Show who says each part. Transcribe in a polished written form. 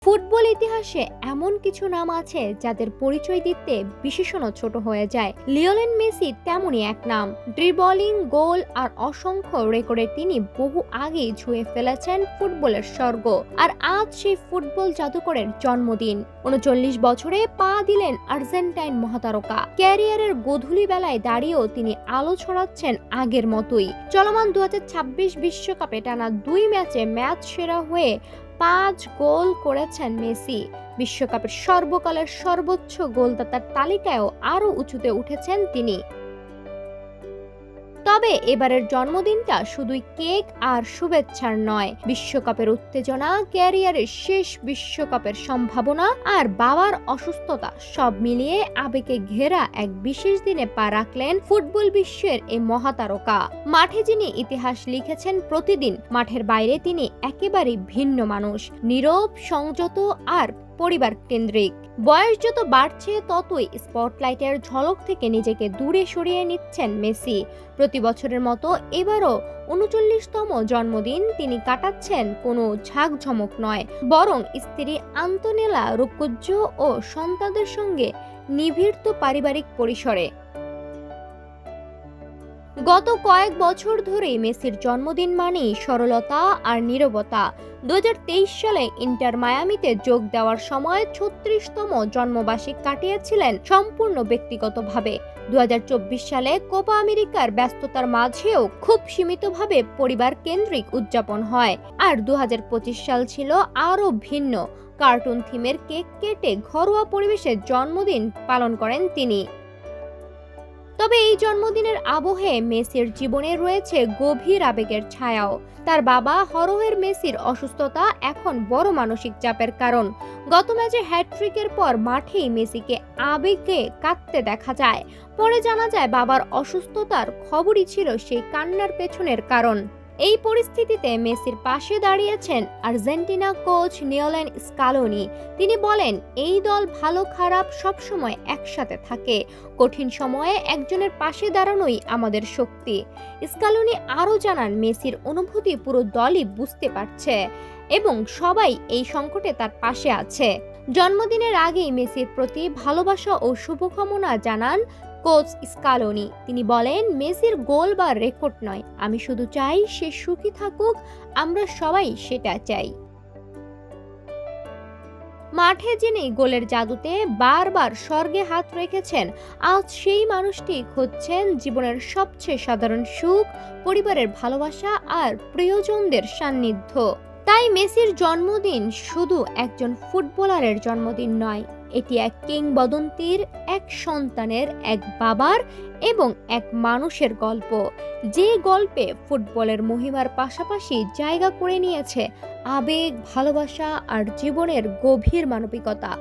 Speaker 1: Football ইতিহাসে এমন কিছু নাম আছে যাদের পরিচয় দিতে বিশেষণ ছোট হয়ে যায়। লিওনেল মেসি তেমনই এক নাম। ড্রিবলিং, গোল আর অসংখ্য রেকর্ডে তিনি বহু আগেই ছুঁয়ে ফেলেছেন ফুটবলের স্বর্গ। আর আজ সেই ফুটবল জাদুকরের জন্মদিন। ৩৯ বছরে পা দিলেন আর্জেন্টাইন মহাতারকা। ক্যারিয়ারের গোধূলি বেলায় দাঁড়িয়েও তিনি আলো ছড়াচ্ছেন আগের মতোই। চলমান ২০২৬ বিশ্বকাপে টানা ২ ম্যাচে ম্যাচ সেরা হয়ে ৫ গোল করেছেন মেসি। বিশ্বকাপের সর্বকালের সর্বোচ্চ গোলদাতার তালিকায়ও আরও উঁচুতে উঠেছেন তিনি। তবে এবারের জন্মদিনটা শুধুই কেক আর শুভেচ্ছার নয়। বিশ্বকাপের উত্তেজনা, ক্যারিয়ারের শেষ বিশ্বকাপের সম্ভাবনা আর বাবার অসুস্থতা সব মিলিয়ে আবেগে ঘেরা এক বিশেষ দিনে পা রাখলেন ফুটবল বিশ্বের এই মহাতারকা। মাঠে যিনি ইতিহাস লিখেছেন প্রতিদিন, মাঠের বাইরে তিনি একেবারেই ভিন্ন মানুষ। নীরব, সংযত আর পরিবার কেন্দ্রিক। বয়স যত বাড়ছে ততই স্পটলাইটের ঝলক থেকে নিজেকে দূরে সরিয়ে নিচ্ছেন মেসি। প্রতি বছরের মতো এবারও ৩৯তম জন্মদিন তিনি কাটাচ্ছেন কোনো ঝাঁকঝমক নয়, বরং স্ত্রী আন্তোনেলা রুক্কুজ্জো ও সন্তানদের সঙ্গে নিভৃত পারিবারিক পরিসরে। গত কয়েক বছর ধরেই মেসির জন্মদিন মানেই সরলতা আর নীরবতা। ২০২৩ সালে ইন্টার মায়ামিতে যোগ দেওয়ার সময় ৩৬তম জন্মবার্ষিক কাটিয়েছিলেন সম্পূর্ণ ব্যক্তিগতভাবে। ২০২৪ সালে কোপা আমেরিকার ব্যস্ততার মাঝেও খুব সীমিতভাবে পরিবার কেন্দ্রিক উদযাপন হয়। আর ২০২৫ সাল ছিল আরও ভিন্ন। কার্টুন থিমের কেক কেটে ঘরোয়া পরিবেশে জন্মদিন পালন করেন তিনি। তবে এই জন্মদিনের আবহে মেসির জীবনে রয়েছে গভীর আবেগের ছায়াও। তার বাবা হরহের মেসির অসুস্থতা এখন বড় মানসিক চাপের কারণ। গত ম্যাচে হ্যাটট্রিকের পর মাঠেই মেসিকে আবেগে কাঁদতে দেখা যায়। পরে জানা যায় বাবার অসুস্থতার খবরই ছিল সেই কান্নার পেছনের কারণ। এই পরিস্থিতিতে মেসির পাশে দাঁড়িয়েছেন আর্জেন্টিনা কোচ লিওনেল স্কালোনি। তিনি বলেন, এই দল ভালো খারাপ সবসময় একসাথে থাকে। কঠিন সময়ে একজনের পাশে দাঁড়ানোই আমাদের শক্তি। স্কালোনি আরও জানান, মেসির অনুভূতি পুরো দলই বুঝতে পারছে এবং সবাই এই সংকটে তার পাশে আছে। জন্মদিনের আগেই মেসির প্রতি ভালোবাসা ও শুভকামনা জানান কোচ স্কালোনি। তিনি বলেন, মেসির গোল বা রেকর্ড নয়, আমি শুধু চাই সে সুখী থাকুক, আমরা সবাই সেটা চাই। মাঠে যিনি গোলের জাদুতে বারবার স্বর্গে হাত রেখেছেন, আজ সেই মানুষটি খুঁজছেন জীবনের সবচেয়ে সাধারণ সুখ, পরিবারের ভালোবাসা আর প্রিয়জনদের সান্নিধ্য। তাই মেসির জন্মদিন শুধু একজন ফুটবলারের জন্মদিন নয়, এটি এক কিংবদন্তির, এক সন্তানের, এক বাবার এবং এক মানুষের গল্প, যে গল্পে ফুটবলের মহিমার পাশাপাশি জায়গা করে নিয়েছে আবেগ, ভালোবাসা আর জীবনের গভীর মানবিকতা।